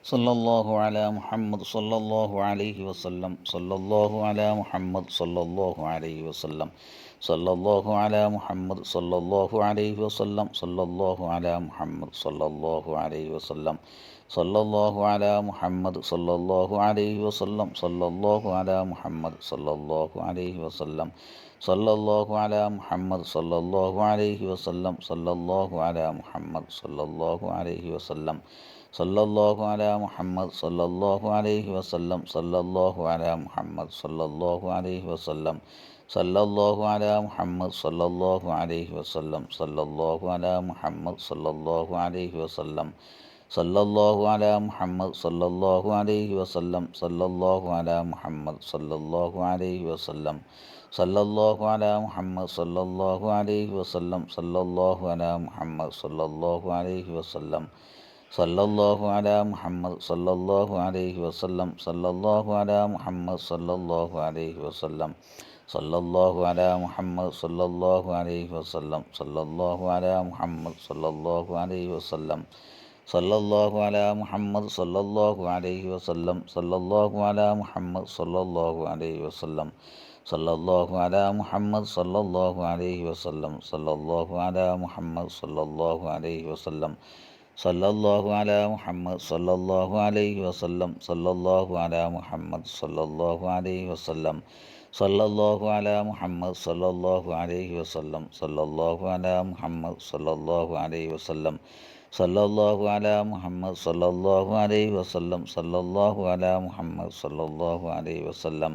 സല്ലല്ലാഹു അലാ മുഹമ്മദ് സല്ലല്ലാഹു അലൈഹി വസല്ലം സല്ലല്ലാഹു അലാ മുഹമ്മദ് സല്ലല്ലാഹു അലൈഹി വസല്ലം സല്ലല്ലാഹു അലാ മുഹമ്മദ് സല്ലല്ലാഹു അലൈഹി വസല്ലം സല്ലല്ലാഹു അലാ മുഹമ്മദ് സല്ലല്ലാഹു അലൈഹി വസല്ലം സല്ലല്ലാഹു അലാ മുഹമ്മദ് സല്ലല്ലാഹു അലൈഹി വസല്ലം സല്ലല്ലാഹു അലാ മുഹമ്മദ് സല്ലല്ലാഹു അലൈഹി വസല്ലം സല്ലല്ലാഹു അലാ മുഹമ്മദ് സല്ലല്ലാഹു അലൈഹി വസല്ലം സല്ലല്ലാഹു അലാ മുഹമ്മദ് സല്ലല്ലാഹു അലൈഹി വസല്ലം സല്ലല്ലാഹു അലാ മുഹമ്മദ് സല്ലല്ലാഹു അലൈഹി വസല്ലം സല്ലല്ലാഹു അലാ മുഹമ്മദ് സല്ലല്ലാഹു അലൈഹി വസല്ലം സല്ലല്ലാഹു അലാ മുഹമ്മദ് സല്ലല്ലാഹു അലൈഹി വസല്ലം സല്ലല്ലാഹു അലാ മുഹമ്മദ് സല്ലല്ലാഹു അലൈഹി വസല്ലം സല്ലല്ലാഹു അലാ മുഹമ്മദ് സല്ലല്ലാഹു അലൈഹി വസല്ലം സല്ലല്ലാഹു അലാ മുഹമ്മദ് സല്ലല്ലാഹു അലൈഹി വസല്ലം സല്ലല്ലാഹു അലാ മുഹമ്മദ് സല്ലല്ലാഹു അലൈഹി വസല്ലം സല്ലല്ലാഹു അലാ മുഹമ്മദ് സല്ലല്ലാഹു അലൈഹി വസല്ലം സല്ലല്ലാഹു അലാ മുഹമ്മദ് സല്ലല്ലാഹു അലൈഹി വസല്ലം സല്ലല്ലാഹു അലാ മുഹമ്മദ് സല്ലല്ലാഹു അലൈഹി വസല്ലം സല്ലല്ലാഹു അലാ മുഹമ്മദ് സല്ലല്ലാഹു അലൈഹി വസല്ലം സല്ലല്ലാഹു അലാ മുഹമ്മദ് സല്ലല്ലാഹു അലൈഹി വസല്ലം സല്ലല്ലാഹു അലാ മുഹമ്മദ് സല്ലല്ലാഹു അലൈഹി വസല്ലം സല്ലല്ലാഹു അലാ മുഹമ്മദ് സല്ലല്ലാഹു അലൈഹി വസല്ലം സല്ലല്ലാഹു അലാ മുഹമ്മദ് സല്ലല്ലാഹു അലൈഹി വസല്ലം സല്ലല്ലാഹു അലാ മുഹമ്മദ് സല്ലല്ലാഹു അലൈഹി വസല്ലം സല്ലല്ലാഹു അലാ മുഹമ്മദ് സല്ലല്ലാഹു അലൈഹി വസല്ലം സല്ലല്ലാഹു അലാ മുഹമ്മദ് സല്ലല്ലാഹു അലൈഹി വസല്ലം സല്ലല്ലാഹു അലാ മുഹമ്മദ് സല്ലല്ലാഹു അലൈഹി വസല്ലം സല്ലല്ലാഹു അലാ മുഹമ്മദ് സല്ലല്ലാഹു അലൈഹി വസല്ലം സല്ലല്ലാഹു അലാ മുഹമ്മദ് സല്ലല്ലാഹു അലൈഹി വസല്ലം സല്ലല്ലാഹു അലാ മുഹമ്മദ് സല്ലല്ലാഹു അലൈഹി വസല്ലം സല്ലല്ലാഹു അലാ മുഹമ്മദ് സല്ലല്ലാഹു അലൈഹി വസല്ലം സല്ലല്ലാഹു അലാ മുഹമ്മദ് സല്ലല്ലാഹു അലൈഹി വസല്ലം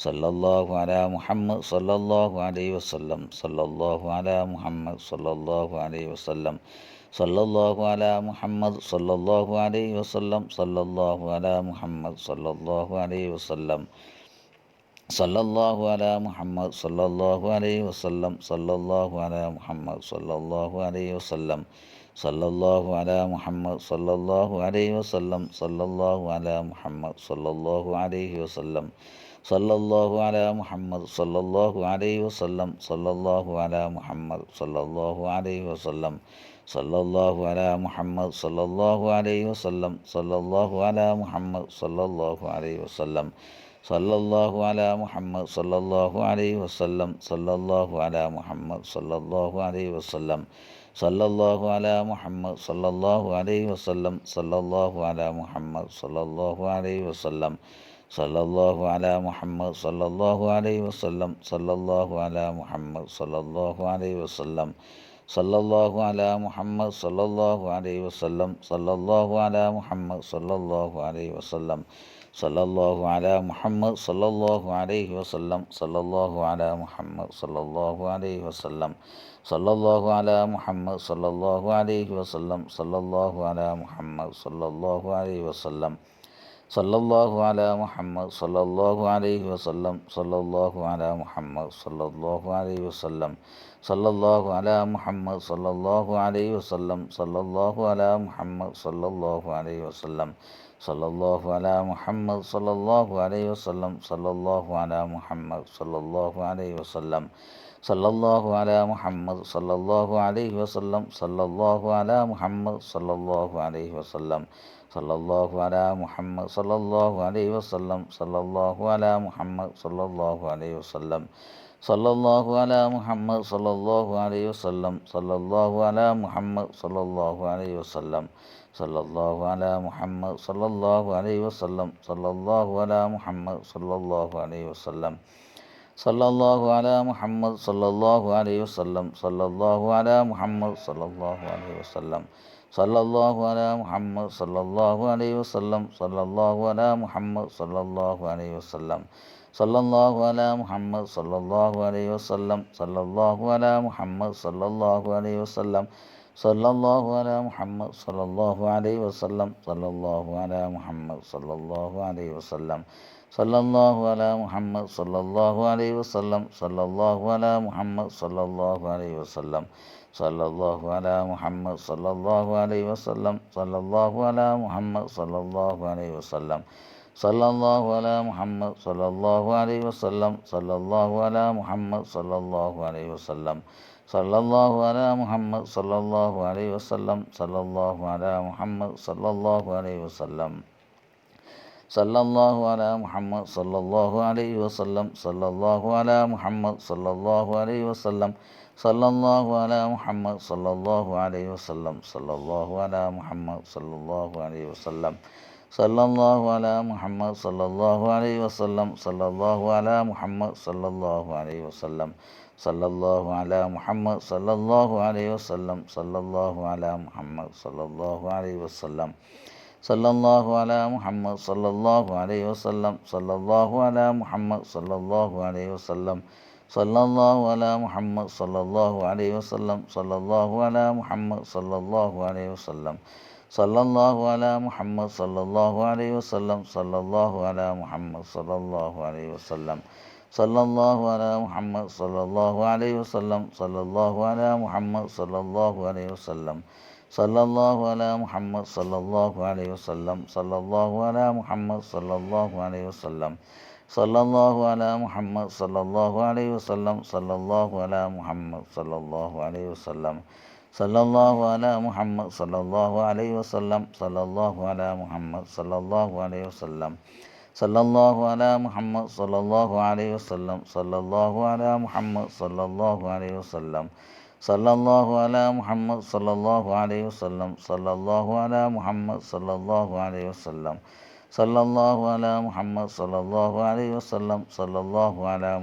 സല്ലല്ലാഹു അലാ മുഹമ്മദ് സല്ലല്ലാഹു അലൈഹി വസല്ലം സല്ലല്ലാഹു അലാ മുഹമ്മദ് സല്ലല്ലാഹു അലൈഹി വസല്ലം സല്ലല്ലാഹു അലാ മുഹമ്മദ് സല്ലല്ലാഹു അലൈഹി വസല്ലം സല്ലല്ലാഹു അലാ മുഹമ്മദ് സല്ലല്ലാഹു അലൈഹി വസല്ലം സല്ലല്ലാഹു അലാ മുഹമ്മദ് സല്ലല്ലാഹു അലൈഹി വസല്ലം സല്ലല്ലാഹു അലാ മുഹമ്മദ് സല്ലല്ലാഹു അലൈഹി വസല്ലം സല്ലല്ലാഹു അലാ മുഹമ്മദ് സല്ലല്ലാഹു അലൈഹി വസല്ലം സല്ലല്ലാഹു അലാ മുഹമ്മദ് സല്ലല്ലാഹു അലൈഹി വസല്ലം സല്ലല്ലാഹു അലാ മുഹമ്മദ് സല്ലല്ലാഹു അലൈഹി വസല്ലം സല്ലല്ലാഹു അലാ മുഹമ്മദ് സല്ലല്ലാഹു അലൈഹി വസല്ലം സല്ലല്ലാഹു അലാ മുഹമ്മദ് സല്ലല്ലാഹു അലൈഹി വസല്ലം സല്ലല്ലാഹു അലാ മുഹമ്മദ് സല്ലല്ലാഹു അലൈഹി വസല്ലം സല്ലല്ലാഹു അലാ മുഹമ്മദ് സല്ലല്ലാഹു അലൈഹി വസല്ലം സല്ലല്ലാഹു അലാ മുഹമ്മദ് സല്ലല്ലാഹു അലൈഹി വസല്ലം സല്ലല്ലാഹു അലാ മുഹമ്മദ് സല്ലല്ലാഹു അലൈഹി വസല്ലം സല്ലല്ലാഹു അലാ മുഹമ്മദ് സല്ലല്ലാഹു അലൈഹി വസല്ലം സല്ലല്ലാഹു അലാ മുഹമ്മദ് സല്ലല്ലാഹു അലൈഹി വസല്ലം സല്ലല്ലാഹു അലാ മുഹമ്മദ് സല്ലല്ലാഹു അലൈഹി വസല്ലം സല്ലല്ലാഹു അലാ മുഹമ്മദ് സല്ലല്ലാഹു അലൈഹി വസല്ലം സല്ലല്ലാഹു അലാ മുഹമ്മദ് സല്ലല്ലാഹു അലൈഹി വസല്ലം സല്ലല്ലാഹു അലാ മുഹമ്മദ് സല്ലല്ലാഹു അലൈഹി വസല്ലം സല്ലല്ലാഹു അലാ മുഹമ്മദ് സല്ലല്ലാഹു അലൈഹി വസല്ലം സല്ലല്ലാഹു അലാ മുഹമ്മദ് സല്ലല്ലാഹു അലൈഹി വസല്ലം സല്ലല്ലാഹു അലാ മുഹമ്മദ് സല്ലല്ലാഹു അലൈഹി വസല്ലം സല്ലല്ലാഹു അലാ മുഹമ്മദ് സല്ലല്ലാഹു അലൈഹി വസല്ലം സല്ലല്ലാഹു അലാ മുഹമ്മദ് സല്ലല്ലാഹു അലൈഹി വസല്ലം സല്ലല്ലാഹു അലാ മുഹമ്മദ് സല്ലല്ലാഹു അലൈഹി വസല്ലം സല്ലല്ലാഹു അലാ മുഹമ്മദ് സല്ലല്ലാഹു അലൈഹി വസല്ലം സല്ലല്ലാഹു അലാ മുഹമ്മദ് സല്ലല്ലാഹു അലൈഹി വസല്ലം സല്ലല്ലാഹു അലാ മുഹമ്മദ് സല്ലല്ലാഹു അലൈഹി വസല്ലം സല്ലല്ലാഹു അലാ മുഹമ്മദ് സല്ലല്ലാഹു അലൈഹി വസല്ലം സല്ലല്ലാഹു അലാ മുഹമ്മദ് സല്ലല്ലാഹു അലൈഹി വസല്ലം സല്ലല്ലാഹു അലാ മുഹമ്മദ് സല്ലല്ലാഹു അലൈഹി വസല്ലം സല്ലല്ലാഹു അലാ മുഹമ്മദ് സല്ലല്ലാഹു അലൈഹി വസല്ലം സല്ലല്ലാഹു അലാ മുഹമ്മദ് സല്ലല്ലാഹു അലൈഹി വസല്ലം സല്ലല്ലാഹു അലാ മുഹമ്മദ് സല്ലല്ലാഹു അലൈഹി വസല്ലം സല്ലല്ലാഹു അലാ മുഹമ്മദ് സല്ലല്ലാഹു അലൈഹി വസല്ലം സല്ലല്ലാഹു അലാ മുഹമ്മദ് സല്ലല്ലാഹു അലൈഹി വസല്ലം സല്ലല്ലാഹു അലാ മുഹമ്മദ് സല്ലല്ലാഹു അലൈഹി വസല്ലം സല്ലല്ലാഹു അലാ മുഹമ്മദ് സല്ലല്ലാഹു അലൈഹി വസല്ലം സല്ലല്ലാഹു അലാ മുഹമ്മദ് സല്ലല്ലാഹു അലൈഹി വസല്ലം സല്ലല്ലാഹു അലാ മുഹമ്മദ് സല്ലല്ലാഹു അലൈഹി വസല്ലം സല്ലല്ലാഹു അലാ മുഹമ്മദ് സല്ലല്ലാഹു അലൈഹി വസല്ലം സല്ലല്ലാഹു അലാ മുഹമ്മദ് സല്ലല്ലാഹു അലൈഹി വസല്ലം സല്ലല്ലാഹു അലാ മുഹമ്മദ് സല്ലല്ലാഹു അലൈഹി വസല്ലം സല്ലല്ലാഹു അലാ മുഹമ്മദ് സല്ലല്ലാഹു അലൈഹി വസല്ലം സല്ലല്ലാഹു അലാ മുഹമ്മദ് സല്ലല്ലാഹു അലൈഹി വസല്ലം സല്ലല്ലാഹു അലാ മുഹമ്മദ് സല്ലല്ലാഹു അലൈഹി വസല്ലം സല്ലല്ലാഹു അലാ മുഹമ്മദ് സല്ലല്ലാഹു അലൈഹി വസല്ലം സല്ലല്ലാഹു അലാ മുഹമ്മദ് സല്ലല്ലാഹു അലൈഹി വസല്ലം സല്ലല്ലാഹു അലാ മുഹമ്മദ് സല്ലല്ലാഹു അലൈഹി വസല്ലം സല്ലല്ലാഹു അലാ മുഹമ്മദ് സല്ലല്ലാഹു അലൈഹി വസല്ലം സല്ലല്ലാഹു അലാ മുഹമ്മദ് സല്ലല്ലാഹു അലൈഹി വസല്ലം സല്ലല്ലാഹു അലാ മുഹമ്മദ് സല്ലല്ലാഹു അലൈഹി വസല്ലം സല്ലല്ലാഹു അലാ മുഹമ്മദ് സല്ലല്ലാഹു അലൈഹി വസല്ലം സല്ലല്ലാഹു അലാ മുഹമ്മദ് സല്ലല്ലാഹു അലൈഹി വസല്ലം സല്ലല്ലാഹു അലാ മുഹമ്മദ് സല്ലല്ലാഹു അലൈഹി വസല്ലം സല്ലല്ലാഹു അലാ മുഹമ്മദ് സല്ലല്ലാഹു അലൈഹി വസല്ലം സല്ലല്ലാഹു അലാ മുഹമ്മദ് സല്ലല്ലാഹു അലൈഹി വസല്ലം സല്ലല്ലാഹു അലാ മുഹമ്മദ് സല്ലല്ലാഹു അലൈഹി വസല്ലം സല്ലല്ലാഹു അലാ മുഹമ്മദ് സല്ലല്ലാഹു അലൈഹി വസല്ലം സല്ലല്ലാഹു അലാ മുഹമ്മദ് സല്ലല്ലാഹു അലൈഹി വസല്ലം സല്ലല്ലാഹു അലാ മുഹമ്മദ് സല്ലല്ലാഹു അലൈഹി വസല്ലം സല്ലല്ലാഹു അലാ മുഹമ്മദ് സല്ലല്ലാഹു അലൈഹി വസല്ലം സല്ലല്ലാഹു അലാ മുഹമ്മദ് സല്ലല്ലാഹു അലൈഹി വസല്ലം സല്ലല്ലാഹു അലാ മുഹമ്മദ് സല്ലല്ലാഹു അലൈഹി വസല്ലം സല്ലല്ലാഹു അലാ മുഹമ്മദ് സല്ലല്ലാഹു അലൈഹി വസല്ലം സല്ലല്ലാഹു അലാ മുഹമ്മദ് സല്ലല്ലാഹു അലൈഹി വസല്ലം സല്ലല്ലാഹു അലാ മുഹമ്മദ് സല്ലല്ലാഹു അലൈഹി വസല്ലം സല്ലല്ലാഹു അലാ മുഹമ്മദ് സല്ലല്ലാഹു അലൈഹി വസല്ലം സല്ലല്ലാഹു അലാ മുഹമ്മദ് സല്ലല്ലാഹു അലൈഹി വസല്ലം സല്ലല്ലാഹു അലാ മുഹമ്മദ് സല്ലല്ലാഹു അലൈഹി വസല്ലം സല്ലല്ലാഹു അലാ മുഹമ്മദ് സല്ലല്ലാഹു അലൈഹി വസല്ലം സല്ലല്ലാഹു അലാ മുഹമ്മദ് സല്ലല്ലാഹു അലൈഹി വസല്ലം സല്ലല്ലാഹു അലാ മുഹമ്മദ് സല്ലല്ലാഹു അലൈഹി വസല്ലം സല്ലല്ലാഹു അലാ മുഹമ്മദ് സല്ലല്ലാഹു അലൈഹി വസല്ലം സല്ലല്ലാഹു അലാ മുഹമ്മദ് സല്ലല്ലാഹു അലൈഹി വസല്ലം സല്ലല്ലാഹു അലാ മുഹമ്മദ് സല്ലല്ലാഹു അലൈഹി വസല്ലം സല്ലല്ലാഹു അലാ മുഹമ്മദ് സല്ലല്ലാഹു അലൈഹി വസല്ലം സല്ലല്ലാഹു അലാ മുഹമ്മദ് സല്ലല്ലാഹു അലൈഹി വസല്ലം സല്ലല്ലാഹു അലാ മുഹമ്മദ് സല്ലല്ലാഹു അലൈഹി വസല്ലം സല്ലല്ലാഹു അലാ മുഹമ്മദ്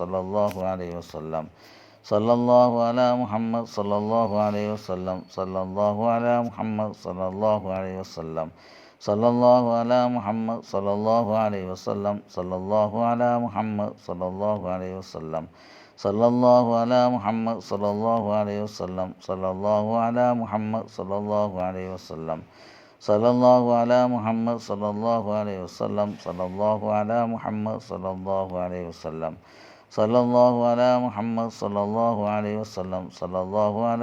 സല്ലല്ലാഹു അലൈഹി വസല്ലം സല്ലല്ലാഹു അലാ മുഹമ്മദ് സല്ലല്ലാഹു അലൈഹി വസല്ലം സല്ലല്ലാഹു അലാ മുഹമ്മദ് സല്ലല്ലാഹു അലൈഹി വസല്ലം സല്ലല്ലാഹു അലാ മുഹമ്മദ് സല്ലല്ലാഹു അലൈഹി വസല്ലം സല്ലല്ലാഹു അലാ മുഹമ്മദ് സല്ലല്ലാഹു അലൈഹി വസല്ലം സല്ലല്ലാഹു അലാ മുഹമ്മദ് സല്ലല്ലാഹു അലൈഹി വസല്ലം സല്ലല്ലാഹു അലാ മുഹമ്മദ് സല്ലല്ലാഹു അലൈഹി വസല്ലം സല്ലല്ലാഹു അലാ മുഹമ്മദ് സല്ലല്ലാഹു അലൈഹി വസല്ലം സല്ലല്ലാഹു അലാ മുഹമ്മദ് സല്ലല്ലാഹു അലൈഹി വസല്ലം സല്ലല്ലാഹു അലാ മുഹമ്മദ് സല്ലല്ലാഹു അലൈഹി വസല്ലം സല്ലല്ലാഹു അലാ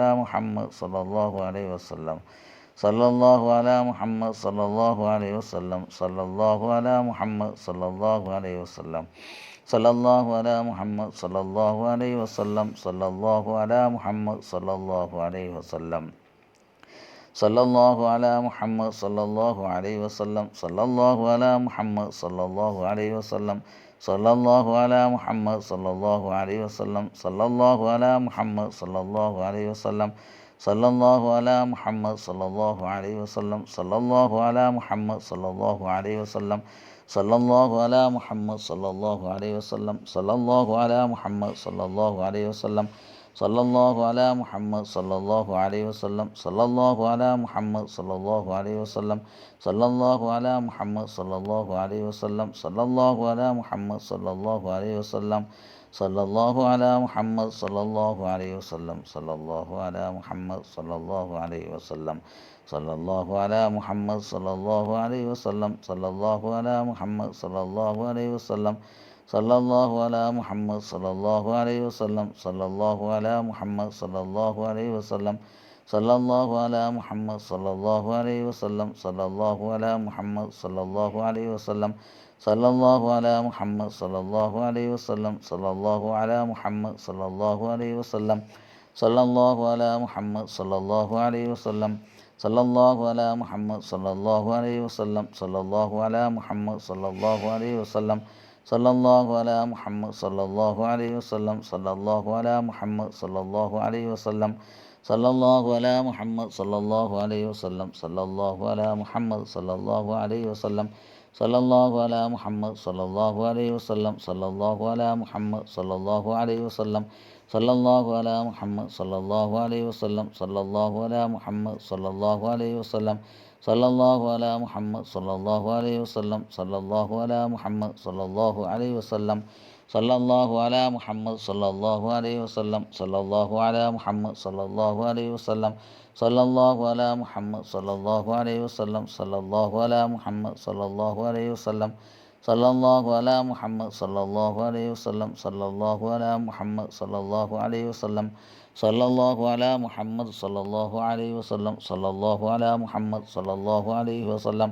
മുഹമ്മദ് സല്ലല്ലാഹു അലൈഹി വസല്ലം സല്ലല്ലാഹു അലാ മുഹമ്മദ് സല്ലല്ലാഹു അലൈഹി വസല്ലം സല്ലല്ലാഹു അലാ മുഹമ്മദ് സല്ലല്ലാഹു അലൈഹി വസല്ലം സല്ലല്ലാഹു അലാ മുഹമ്മദ് സല്ലല്ലാഹു അലൈഹി വസല്ലം സല്ലല്ലാഹു അലാ മുഹമ്മദ് സല്ലല്ലാഹു അലൈഹി വസല്ലം സല്ലല്ലാഹു അലാ മുഹമ്മദ് സല്ലല്ലാഹു അലൈഹി വസല്ലം സല്ലല്ലാഹു അലാ മുഹമ്മദ് സല്ലല്ലാഹു അലൈഹി വസല്ലം സല്ലല്ലാഹു അലാ മുഹമ്മദ് സല്ലല്ലാഹു അലൈഹി വസല്ലം സല്ലല്ലാഹു അലാ മുഹമ്മദ് സല്ലല്ലാഹു അലൈഹി വസല്ലം സല്ലല്ലാഹു അലാ മുഹമ്മദ് സല്ലല്ലാഹു അലൈഹി വസല്ലം സല്ലല്ലാഹു അലാ മുഹമ്മദ് സല്ലല്ലാഹു അലൈഹി വസല്ലം സല്ലല്ലാഹു അലാ മുഹമ്മദ് സല്ലല്ലാഹു അലൈഹി വസല്ലം സല്ലല്ലാഹു അലാ മുഹമ്മദ് സല്ലല്ലാഹു അലൈഹി വസല്ലം സല്ലല്ലാഹു അലാ മുഹമ്മദ് സല്ലല്ലാഹു അലൈഹി വസല്ലം സല്ലല്ലാഹു അലാ മുഹമ്മദ് സല്ലല്ലാഹു അലൈഹി വസല്ലം സല്ലല്ലാഹു അലാ മുഹമ്മദ് സല്ലല്ലാഹു അലൈഹി വസല്ലം സല്ലല്ലാഹു അലാ മുഹമ്മദ് സല്ലല്ലാഹു അലൈഹി വസല്ലം സല്ലല്ലാഹു അലാ മുഹമ്മദ് സല്ലല്ലാഹു അലൈഹി വസല്ലം സല്ലല്ലാഹു അലാ മുഹമ്മദ് സല്ലല്ലാഹു അലൈഹി വസല്ലം സല്ലല്ലാഹു അലാ മുഹമ്മദ് സല്ലല്ലാഹു അലൈഹി വസല്ലം സല്ലല്ലാഹു അലാ മുഹമ്മദ് സല്ലല്ലാഹു അലൈഹി വസല്ലം സല്ലല്ലാഹു അലാ മുഹമ്മദ് സല്ലല്ലാഹു അലൈഹി വസല്ലം സല്ലല്ലാഹു അലാ മുഹമ്മദ് സല്ലല്ലാഹു അലൈഹി വസല്ലം സല്ലല്ലാഹു അലാ മുഹമ്മദ് സല്ലല്ലാഹു അലൈഹി വസല്ലം സല്ലല്ലാഹു അലാ മുഹമ്മദ് സല്ലല്ലാഹു അലൈഹി വസല്ലം സല്ലല്ലാഹു അലാ മുഹമ്മദ് സല്ലല്ലാഹു അലൈഹി വസല്ലം സല്ലല്ലാഹു അലാ മുഹമ്മദ് സല്ലല്ലാഹു അലൈഹി വസല്ലം സല്ലല്ലാഹു അലാ മുഹമ്മദ് സല്ലല്ലാഹു അലൈഹി വസല്ലം സല്ലല്ലാഹു അലാ മുഹമ്മദ് സല്ലല്ലാഹു അലൈഹി വസല്ലം സല്ലല്ലാഹു അലാ മുഹമ്മദ് സല്ലല്ലാഹു അലൈഹി വസല്ലം സല്ലല്ലാഹു അലാ മുഹമ്മദ് സല്ലല്ലാഹു അലൈഹി വസല്ലം സല്ലല്ലാഹു അലാ മുഹമ്മദ് സല്ലല്ലാഹു അലൈഹി വസല്ലം സല്ലല്ലാഹു അലാ മുഹമ്മദ് സല്ലല്ലാഹു അലൈഹി വസല്ലം സല്ലല്ലാഹു അലാ മുഹമ്മദ് സല്ലല്ലാഹു അലൈഹി വസല്ലം സല്ലല്ലാഹു അലാ മുഹമ്മദ് സല്ലല്ലാഹു അലൈഹി വസല്ലം സല്ലല്ലാഹു അലാ മുഹമ്മദ് സല്ലല്ലാഹു അലൈഹി വസല്ലം സല്ലല്ലാഹു അലാ മുഹമ്മദ് സല്ലല്ലാഹു അലൈഹി വസല്ലം സല്ലല്ലാഹു അലാ മുഹമ്മദ് സല്ലല്ലാഹു അലൈഹി വസല്ലം സല്ലല്ലാഹു അലാ മുഹമ്മദ് സല്ലല്ലാഹു അലൈഹി വസല്ലം സല്ലല്ലാഹു അലാ മുഹമ്മദ് സല്ലല്ലാഹു അലൈഹി വസല്ലം സല്ലല്ലാഹു അലാ മുഹമ്മദ് സല്ലല്ലാഹു അലൈഹി വസല്ലം സല്ലല്ലാഹു അലാ മുഹമ്മദ് സല്ലല്ലാഹു അലൈഹി വസല്ലം സല്ലല്ലാഹു അലാ മുഹമ്മദ് സല്ലല്ലാഹു അലൈഹി വസല്ലം സല്ലല്ലാഹു അലാ മുഹമ്മദ് സല്ലല്ലാഹു അലൈഹി വസല്ലം സല്ലല്ലാഹു അലാ മുഹമ്മദ് സല്ലല്ലാഹു അലൈഹി വസല്ലം സല്ലല്ലാഹു അലാ മുഹമ്മദ് സല്ലല്ലാഹു അലൈഹി വസല്ലം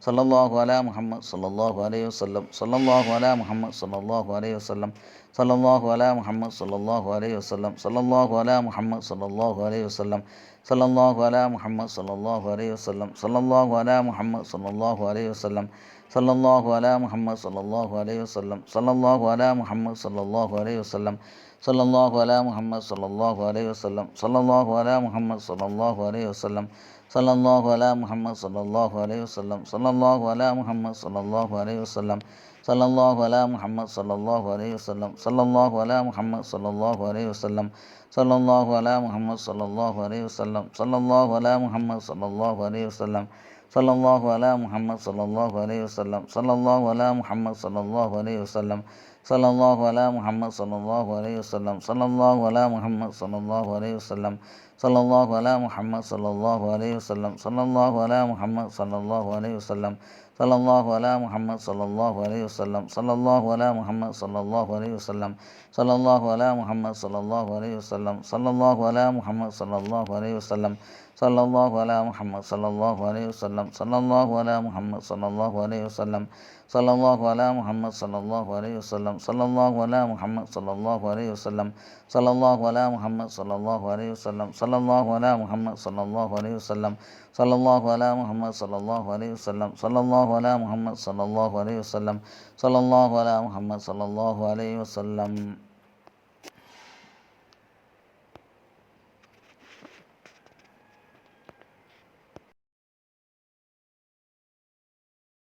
സല്ലല്ലാഹു അലാ മുഹമ്മദ് സല്ലല്ലാഹു അലൈഹി വസല്ലം സല്ലല്ലാഹു അലാ മുഹമ്മദ് സല്ലല്ലാഹു അലൈഹി വസല്ലം സല്ലല്ലാഹു അലാ മുഹമ്മദ് സല്ലല്ലാഹു അലൈഹി വസല്ലം സല്ലല്ലാഹു അലാ മുഹമ്മദ് സല്ലല്ലാഹു അലൈഹി വസല്ലം സല്ലല്ലാഹു അലാ മുഹമ്മദ് സല്ലല്ലാഹു അലൈഹി വസല്ലം സല്ലല്ലാഹു അലാ മുഹമ്മദ് സല്ലല്ലാഹു അലൈഹി വസല്ലം സല്ലല്ലാഹു അലാ മുഹമ്മദ് സല്ലല്ലാഹു അലൈഹി വസല്ലം സല്ലല്ലാഹു അലാ മുഹമ്മദ് സല്ലല്ലാഹു അലൈഹി വസല്ലം സല്ലല്ലാഹു അലാ മുഹമ്മദ് സല്ലല്ലാഹു അലൈഹി വസല്ലം സല്ലല്ലാഹു അലാ മുഹമ്മദ് സല്ലല്ലാഹു അലൈഹി വസല്ലം സല്ലല്ലാഹു അലാ മുഹമ്മദ് സല്ലല്ലാഹു അലൈഹി വസല്ലം സല്ലല്ലാഹു അലാ മുഹമ്മദ് സല്ലല്ലാഹു അലൈഹി വസല്ലം സല്ലല്ലാഹു അലാ മുഹമ്മദ് സല്ലല്ലാഹു അലൈഹി വസല്ലം സല്ലല്ലാഹു അലാ മുഹമ്മദ് സല്ലല്ലാഹു അലൈഹി വസല്ലം സല്ലല്ലാഹു അലാ മുഹമ്മദ് സല്ലല്ലാഹു അലൈഹി വസല്ലം സല്ലല്ലാഹു അലാ മുഹമ്മദ് സല്ലല്ലാഹു അലൈഹി വസല്ലം സല്ലല്ലാഹു അലാ മുഹമ്മദ് സല്ലല്ലാഹു അലൈഹി വസല്ലം സല്ലല്ലാഹു അലാ മുഹമ്മദ് സല്ലല്ലാഹു അലൈഹി വസല്ലം സല്ലല്ലാഹു അലാ മുഹമ്മദ് സല്ലല്ലാഹു അലൈഹി വസല്ലം സല്ലല്ലാഹു അലാ മുഹമ്മദ് സല്ലല്ലാഹു അലൈഹി വസല്ലം സല്ലല്ലാഹു അലാ മുഹമ്മദ് സല്ലല്ലാഹു അലൈഹി വസല്ലം സല്ലല്ലാഹു അലാ മുഹമ്മദ് സല്ലല്ലാഹു അലൈഹി വസല്ലം സല്ലല്ലാഹു അലാ മുഹമ്മദ് സല്ലല്ലാഹു അലൈഹി വസല്ലം സല്ലല്ലാഹു അലാ മുഹമ്മദ് സല്ലല്ലാഹു അലൈഹി വസല്ലം സല്ലല്ലാഹു അലാ മുഹമ്മദ് സല്ലല്ലാഹു അലൈഹി വസല്ലം സല്ലല്ലാഹു അലാ മുഹമ്മദ് സല്ലല്ലാഹു അലൈഹി വസല്ലം സല്ലല്ലാഹു അലാ മുഹമ്മദ് സല്ലല്ലാഹു അലൈഹി വസല്ലം സല്ലല്ലാഹു അലാ മുഹമ്മദ് സല്ലല്ലാഹു അലൈഹി വസല്ലം സല്ലല്ലാഹു അലാ മുഹമ്മദ് സല്ലല്ലാഹു അലൈഹി വസല്ലം സല്ലല്ലാഹു അലാ മുഹമ്മദ് സല്ലല്ലാഹു അലൈഹി വസല്ലം സല്ലല്ലാഹു അലാ മുഹമ്മദ് സല്ലല്ലാഹു അലൈഹി വസല്ലം സല്ലല്ലാഹു അലാ മുഹമ്മദ് സല്ലല്ലാഹു അലൈഹി വസല്ലം സല്ലല്ലാഹു അലാ മുഹമ്മദ് സല്ലല്ലാഹു അലൈഹി വസല്ലം സല്ലല്ലാഹു അലാ മുഹമ്മദ് സല്ലല്ലാഹു അലൈഹി വസല്ലം സല്ലല്ലാഹു അലാ മുഹമ്മദ് സല്ലല്ലാഹു അലൈഹി വസല്ലം.